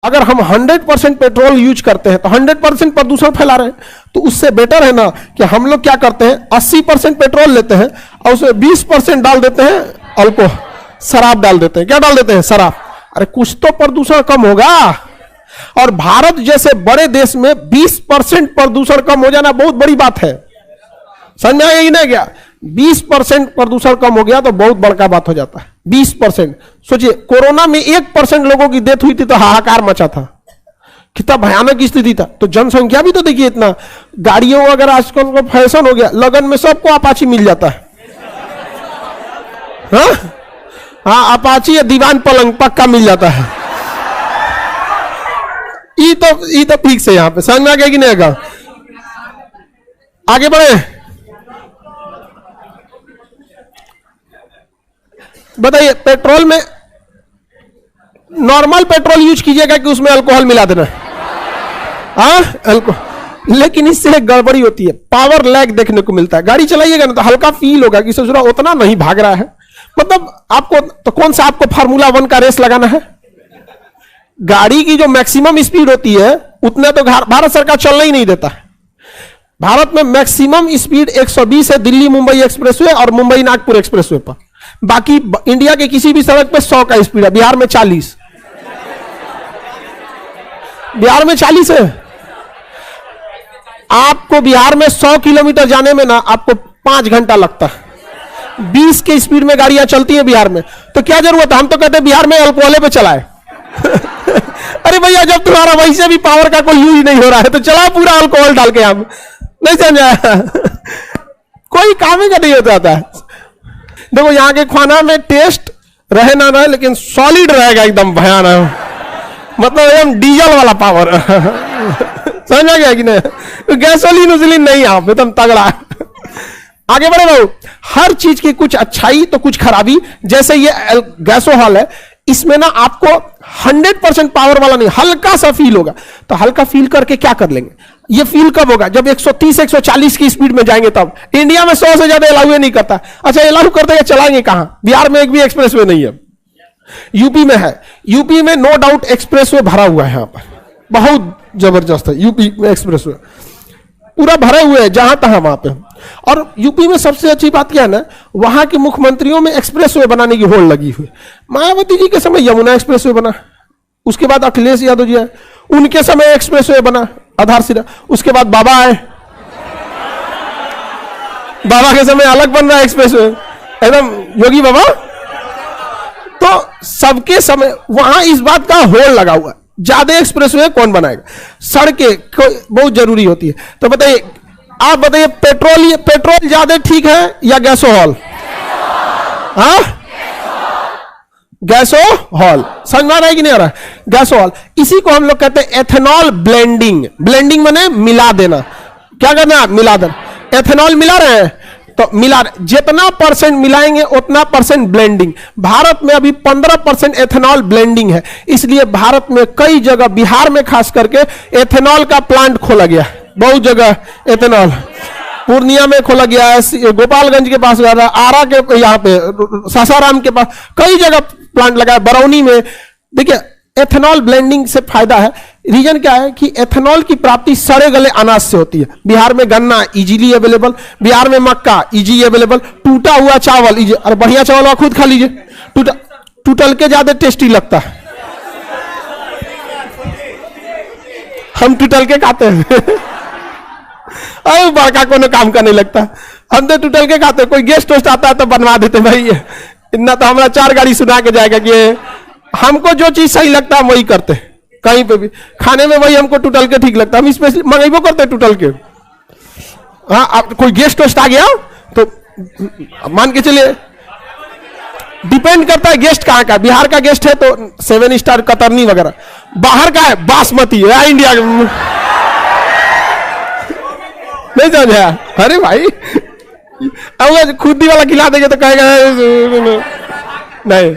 अगर हम 100% petrol use करते हैं तो 100% प्रदूषण फैला रहे हैं। तो उससे बेटर है ना कि हम लोग क्या करते हैं, 80% पेट्रोल लेते हैं और उसमें 20% डाल देते हैं अल्कोहल, शराब डाल देते हैं। क्या डाल देते हैं? शराब। अरे कुछ तो प्रदूषण कम होगा। और भारत जैसे बड़े देश में 20% प्रदूषण कम हो जाना बहुत बड़ी बात है। समझ में आया कि नहीं गया? 20% प्रदूषण कम हो गया तो बहुत बड़का बात हो जाता है। 20%। सोचिए कोरोना में 1% लोगों की डेथ हुई थी तो हाहाकार मचा था, कितना भयानक स्थिति था। तो जनसंख्या भी तो देखिए इतना, गाड़ियों अगर आजकल का फैशन हो गया, लगन में सबको अपाची मिल जाता है। हाँ अपाची या दीवान पलंग पक्का मिल जाता है। ये तो ठीक से यहां पे समझ में आ गया कि नहीं आएगा? आगे बढ़े, बताइए पेट्रोल में नॉर्मल पेट्रोल यूज कीजिएगा कि उसमें अल्कोहल मिला देना? अल्कोहल। लेकिन इससे एक गड़बड़ी होती है, पावर लैग देखने को मिलता है। गाड़ी चलाइएगा ना तो हल्का फील होगा कि ससुरा उतना नहीं भाग रहा है। मतलब आपको तो कौन सा आपको फार्मूला 1 का रेस लगाना है? गाड़ी की जो मैक्सिमम स्पीड होती है उतने तो भारत सरकार चलना ही नहीं देता। भारत में मैक्सिमम स्पीड 120 है दिल्ली मुंबई एक्सप्रेसवे और मुंबई नागपुर एक्सप्रेसवे पर। बाकी इंडिया के किसी भी सड़क पे 100 का स्पीड है। बिहार में 40, बिहार में 40 है। आपको बिहार में 100 किलोमीटर जाने में ना आपको 5 घंटा लगता है। 20 के स्पीड में गाड़ियां चलती हैं बिहार में, तो क्या जरूरत है? हम तो कहते हैं बिहार में अल्कोहल पे चलाए। अरे भैया जब तुम्हारा वैसे भी पावर का कोई यूज नहीं हो रहा है तो चलाओ पूरा अल्कोहल डाल के। हम नहीं समझा? कोई काम ही का नहीं होता था। देखो यहां के खाना में टेस्ट रहे ना रहे लेकिन सॉलिड रहेगा, एकदम भयानक, मतलब एकदम डीजल वाला पावर। समझ आ गया कि नहीं? गैसोलीन उजलीन नहीं, यहां पे तुम तगड़ा। आगे बढ़े भाऊ। हर चीज की कुछ अच्छाई तो कुछ खराबी। जैसे ये गैसोहॉल है, इसमें ना आपको 100% पावर वाला नहीं, हल्का सा फील होगा। तो हल्का फील करके क्या कर लेंगे? ये फील कब होगा? जब 130 140 की स्पीड में जाएंगे तब। इंडिया में 100 से ज्यादा अलाउ नहीं करता। अच्छा अलाउ करते हैं, चलाएंगे कहां? बिहार में एक भी एक्सप्रेसवे नहीं है। यूपी में है। यूपी में नो डाउट एक्सप्रेसवे भरा हुआ है, यहां पर बहुत जबरदस्त है। यूपी में एक्सप्रेसवे पूरा भरे हुए हैं जहां तहां वहां पे। और यूपी में सबसे अच्छी बात क्या है ना, वहां के मुख्यमंत्रियों में एक्सप्रेसवे बनाने की होड़ लगी हुई। मायावती जी के समय यमुना एक्सप्रेसवे बना, उसके बाद अखिलेश यादव जी आए, उनके समय एक्सप्रेसवे बना आधारशिला, उसके बाद बाबा आए, बाबा के समय अलग बन रहा है एक्सप्रेसवे, एकदम योगी बाबा। तो सबके समय वहां इस बात का होड़ लगा हुआ, ज्यादा एक्सप्रेसवे कौन बनाएगा? सड़कें बहुत जरूरी होती है। तो बताइए, आप बताइए पेट्रोल ज्यादा ठीक है या गैसोहॉल? हाँ गैसोहॉल। समझ में आ रहा है कि नहीं आ रहा है? गैसोहॉल। इसी को हम लोग कहते हैं एथेनॉल ब्लेंडिंग। ब्लेंडिंग माने मिला देना। क्या करना? मिला देना। एथेनॉल मिला रहे हैं तो मिला रहे, जितना परसेंट मिलाएंगे उतना परसेंट ब्लेंडिंग। भारत में अभी 15% एथेनॉल ब्लेंडिंग है। इसलिए भारत में कई जगह, बिहार में खास करके एथेनॉल का प्लांट खोला गया है। बहुत जगह एथेनॉल, पूर्णिया में खोला गया है, गोपालगंज के पास, आरा के, यहाँ पे सासाराम के पास कई जगह प्लांट लगा है, बरौनी में। देखिए एथेनॉल ब्लेंडिंग से फायदा है। रीजन क्या है कि एथेनॉल की प्राप्ति सड़े गले अनाज से होती है। बिहार में गन्ना इजीली अवेलेबल, बिहार में मक्का इजी अवेलेबल, टूटा हुआ चावल इजी। अरे बढ़िया चावल आप खुद खा लीजिए, टूटल के ज्यादा टेस्टी लगता है। हम टूटल के खाते हैं। अरे बड़का कोनो काम का नहीं लगता, हम तो टूटल के खाते। कोई गेस्ट वेस्ट आता है तो बनवा देते भाई। इतना तो हमारा 4 गाड़ी सुना के जाएगा कि हमको जो चीज सही लगता है वही करते। कहीं पे भी खाने में वही हमको टूटल के ठीक लगता है, हम स्पेशली मंगेबो करते टूटल के। हाँ आप कोई गेस्ट वेस्ट आ गया तो मान के चलिए, डिपेंड करता है गेस्ट कहाँ का। बिहार का गेस्ट है तो 7 स्टार कतरनी वगैरह, बाहर का है बासमती है, इंडिया का नहीं समझा? अरे भाई अब खुदी वाला खिला देंगे तो कहेगा नहीं।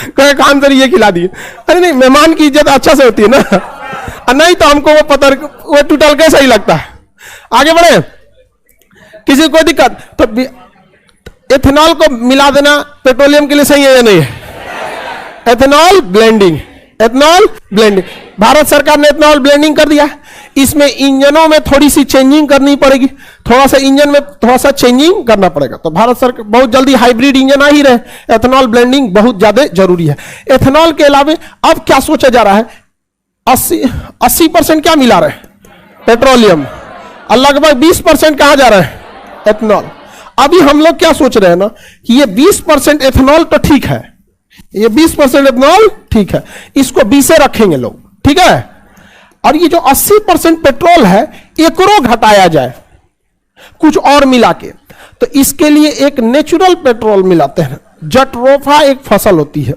कहे काम से ये खिला दिए। अरे नहीं, मेहमान की इज्जत अच्छा से होती है ना। नहीं तो हमको वो पता, वो टूटल कैसा ही लगता है। आगे बढ़े, किसी को दिक्कत तो एथेनॉल को मिला देना पेट्रोलियम के लिए सही है या नहीं है? Ethanol blending, ethanol blending. Bharat सरकार ने एथेनॉल ब्लेंडिंग कर दिया। इसमें इंजनों में थोड़ी सी चेंजिंग करनी पड़ेगी, थोड़ा सा इंजन में थोड़ा सा चेंजिंग करना पड़ेगा। तो भारत सरकार बहुत जल्दी हाइब्रिड इंजन आ ही रहे, एथेनॉल ब्लेंडिंग बहुत ज्यादा जरूरी है। एथेनॉल के अलावा अब क्या सोचा जा रहा है, 80% क्या मिला रहे पेट्रोलियम, और लगभग 20% कहां जा रहा है एथेनॉल। अभी हम लोग क्या सोच रहे हैं ना कि ये 20% एथेनॉल तो ठीक है, ये 20% एथेनॉल ठीक है, इसको 20 रखेंगे लोग, ठीक है। और ये जो 80% पेट्रोल है एकरो घटाया जाए कुछ और मिला के। तो इसके लिए एक नेचुरल पेट्रोल मिलाते हैं। जटरोफा एक फसल होती है,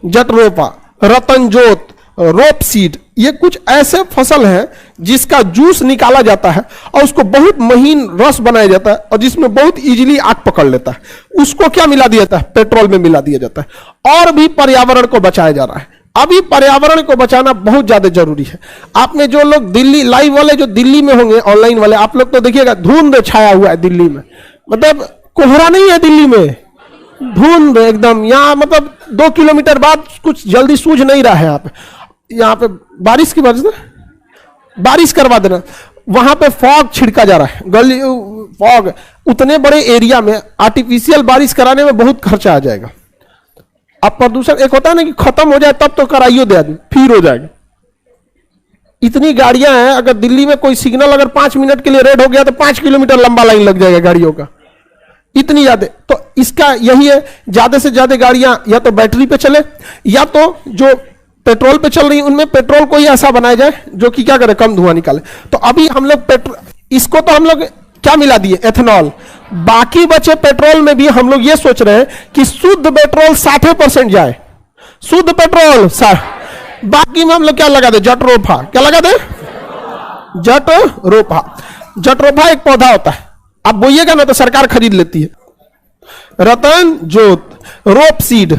जटरोफा, रतनजोत, रोप सीड, ये कुछ ऐसे फसल हैं जिसका जूस निकाला जाता है और उसको बहुत महीन रस बनाया जाता है और जिसमें बहुत इजीली आग पकड़ लेता है। उसको क्या मिला दिया जाता है, पेट्रोल में मिला दिया जाता है। और भी पर्यावरण को बचाया जा रहा है। अभी पर्यावरण को बचाना बहुत ज्यादा जरूरी है। आपने जो लोग दिल्ली लाइव वाले जो दिल्ली में होंगे ऑनलाइन वाले, आप लोग तो देखिएगा धुंध छाया हुआ है दिल्ली में, मतलब कोहरा नहीं है दिल्ली में, धुंध एकदम। यहाँ मतलब 2 किलोमीटर बाद कुछ जल्दी सूझ नहीं रहा है। यहाँ पे बारिश की वजह से बारिश करवा देना, वहां पे फॉग छिड़का जा रहा है, गली फॉग। उतने बड़े एरिया में आर्टिफिशियल बारिश कराने में बहुत खर्चा आ जाएगा। अब प्रदूषण एक होता है ना कि खत्म हो जाए तब तो कराइयो दे आदमी, फिर हो जाएगा। इतनी गाड़ियां हैं, अगर दिल्ली में कोई सिग्नल अगर 5 मिनट के लिए रेड हो गया तो 5 किलोमीटर लंबा लाइन लग जाएगा गाड़ियों का, इतनी ज्यादा। तो इसका यही है, ज्यादा से ज्यादा गाड़ियां या तो बैटरी पे चले या तो जो पेट्रोल पे चल रही उनमें पेट्रोल को ही ऐसा बनाया जाए जो कि क्या करे, कम धुआं निकाले। तो अभी हम लोग पेट्रोल, इसको तो हम लोग क्या मिला दिए, एथेनॉल। बाकी बचे पेट्रोल में भी हम लोग ये सोच रहे हैं कि शुद्ध पेट्रोल 60% जाए, शुद्ध पेट्रोल। बाकी में हम लोग क्या लगा दे, जटरोफा। क्या लगा दे, जटरोफा। जटरोफा एक पौधा होता है, आप बोइएगा ना तो सरकार खरीद लेती है। रतन जोत, रोप सीड,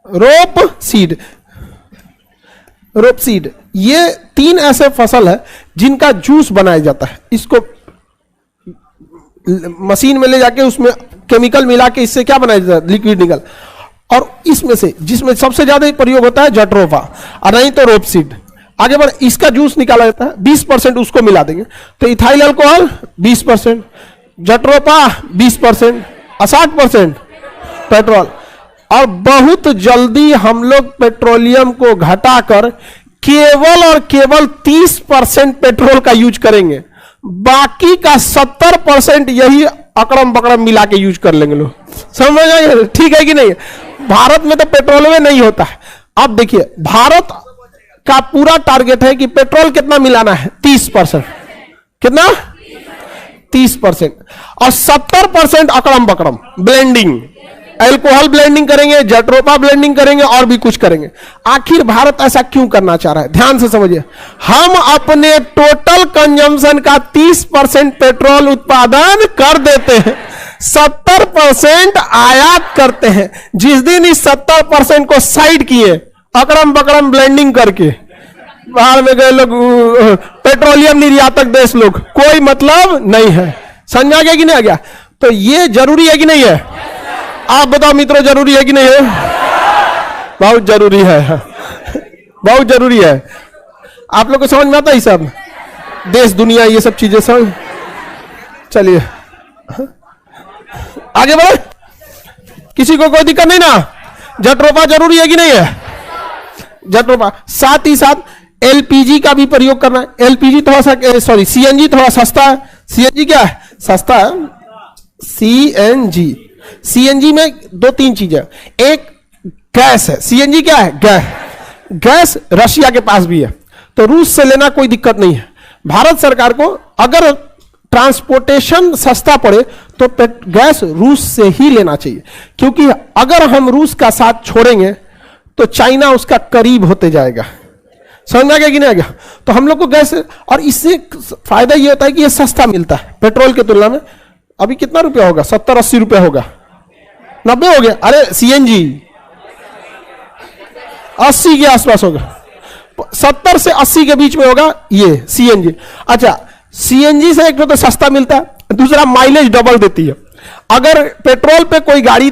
रोप सीड, रोप सीड, ये 3 ऐसे फसल है जिनका जूस बनाया जाता है। इसको मशीन में ले जाके उसमें केमिकल मिला के इससे क्या बनाया जाता है, लिक्विड निकल। और इसमें से जिसमें सबसे ज्यादा प्रयोग होता है जटरोफा, और नहीं तो रोप सीड। आगे बढ़, इसका जूस निकाला जाता है, 20% उसको मिला देंगे तो इथाइल अल्कोहल 20%, जटरोफा 20% और 60% पेट्रोल। और बहुत जल्दी हम लोग पेट्रोलियम को घटाकर केवल और केवल 30% पेट्रोल का यूज करेंगे, बाकी का 70% यही अकड़म बकड़म मिला के यूज कर लेंगे लोग। समझ आए, ठीक है कि नहीं। भारत में तो पेट्रोल में नहीं होता है। अब देखिए, भारत का पूरा टारगेट है कि पेट्रोल कितना मिलाना है, 30%। कितना, 30%। और 70% अकड़म बकड़म ब्लेंडिंग, अल्कोहल ब्लेंडिंग करेंगे, जटरोफा ब्लेंडिंग करेंगे और भी कुछ करेंगे। आखिर भारत ऐसा क्यों करना चाह रहा है, ध्यान से समझिए। हम अपने टोटल कंजम्पशन का 30% पेट्रोल उत्पादन कर देते हैं, 70% आयात करते हैं। जिस दिन इस 70% को साइड किए, अकड़म बकड़म ब्लेंडिंग करके बाहर में गए लोग, पेट्रोलियम निर्यातक देश लोग, कोई मतलब नहीं है। समझ आ गया कि नहीं आ गया। तो ये जरूरी है कि नहीं है, आप बताओ मित्रों, जरूरी है कि नहीं है। बहुत जरूरी है, बहुत जरूरी है। आप लोग को समझ में आता है सब, देश दुनिया ये सब चीजें समझ। चलिए आगे बढ़े, किसी को कोई दिक्कत नहीं ना। जटरोफा जरूरी है कि नहीं है, जटरोफा। साथ ही साथ एलपीजी का भी प्रयोग करना है। एलपीजी थोड़ा सा, सॉरी सीएनजी थोड़ा सस्ता है। सीएनजी क्या है, सस्ता है। सीएनजी, सीएनजी में 2-3 चीजें, एक गैस है। सीएनजी क्या है, गैस। गैस रशिया के पास भी है, तो रूस से लेना कोई दिक्कत नहीं है। भारत सरकार को अगर ट्रांसपोर्टेशन सस्ता पड़े तो गैस रूस से ही लेना चाहिए, क्योंकि अगर हम रूस का साथ छोड़ेंगे तो चाइना उसका करीब होते जाएगा। समझ आ गया कि नहीं आ गया। तो हम लोग को गैस, और इससे फायदा ये होता है कि ये सस्ता मिलता है पेट्रोल की तुलना में। अभी कितना रुपया होगा, 70-80 रुपया होगा, 90 हो गया। अरे सीएनजी 80 के आसपास होगा, 70 से 80 के बीच में होगा ये सीएनजी। अच्छा, सीएनजी से एक तो सस्ता मिलता है, दूसरा माइलेज डबल देती है। अगर पेट्रोल पे कोई गाड़ी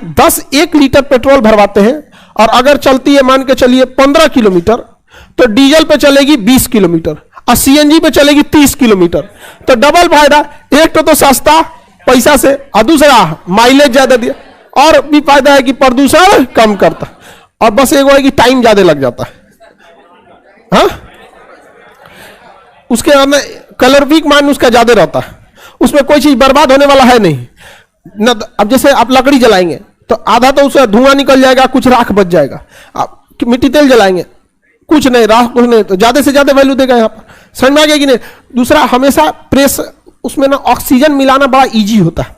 1 लीटर पेट्रोल भरवाते हैं और अगर चलती है मान के चलिए 15 किलोमीटर, तो डीजल पे चलेगी 20 किलोमीटर और सीएनजी पे चलेगी 30 किलोमीटर। तो डबल फायदा, एक तो सस्ता पैसा से और दूसरा माइलेज ज्यादा दिया, और भी फायदा है कि प्रदूषण कम करता, और बस एक है कि टाइम ज्यादा लग जाता है। हाँ, उसके अंदर कैलोरीफिक मान उसका ज्यादा रहता है, उसमें कोई चीज बर्बाद होने वाला है नहीं न। अब जैसे आप लकड़ी जलाएंगे तो आधा तो उसका धुआं निकल जाएगा, कुछ राख बच जाएगा। आप मिट्टी तेल जलाएंगे, कुछ नहीं, राख कुछ नहीं, तो ज्यादा से ज्यादा वैल्यू देगा यहाँ पर। समझ में आ गया कि नहीं? दूसरा, हमेशा प्रेस उसमें ना ऑक्सीजन मिलाना बड़ा इजी होता है।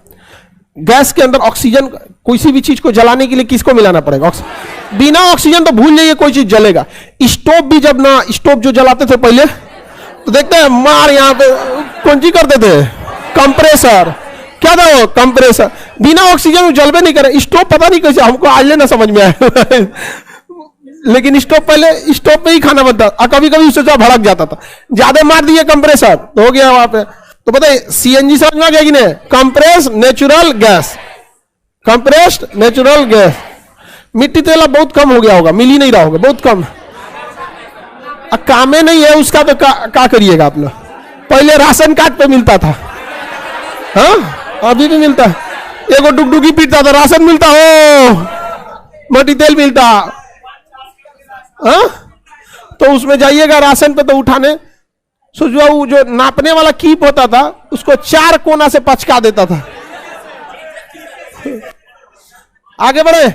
गैस के अंदर ऑक्सीजन, किसी भी चीज को जलाने के लिए किसको मिलाना पड़ेगा? बिना ऑक्सीजन तो भूल जाइए कोई चीज जलेगा। स्टोव भी जब ना, स्टोव जो जलाते थे पहले, तो देखते हैं मार यहाँ पे कौन सी करते थे, कंप्रेसर। क्या था वो? कंप्रेसर। बिना ऑक्सीजन जलबे नहीं करे। स्टोव पता नहीं कैसे, हमको आज लेना समझ में आया लेकिन स्टोव, पहले स्टोव पे ही खाना बनता, और कभी कभी उससे भड़क जाता था। ज्यादा मार दिए कंप्रेसर तो हो गया वहां पे। तो बताइए सीएनजी समझ में आ गया कि नहीं? Compress natural gas, compressed natural gas. मिट्टी तेल अब बहुत कम हो गया होगा, मिल ही नहीं रहा होगा, बहुत कम। कामे नहीं है उसका तो क्या करिएगा आप लोग? पहले राशन कार्ड पे मिलता था, हाँ अभी भी मिलता है। एगो डुगडुगी पीटता था, राशन मिलता हो, मिट्टी तेल मिलता। हाँ, तो उसमें जाइएगा राशन पे तो उठाने, जो नापने वाला कीप होता था उसको 4 कोना से पचका देता था। आगे बढ़े।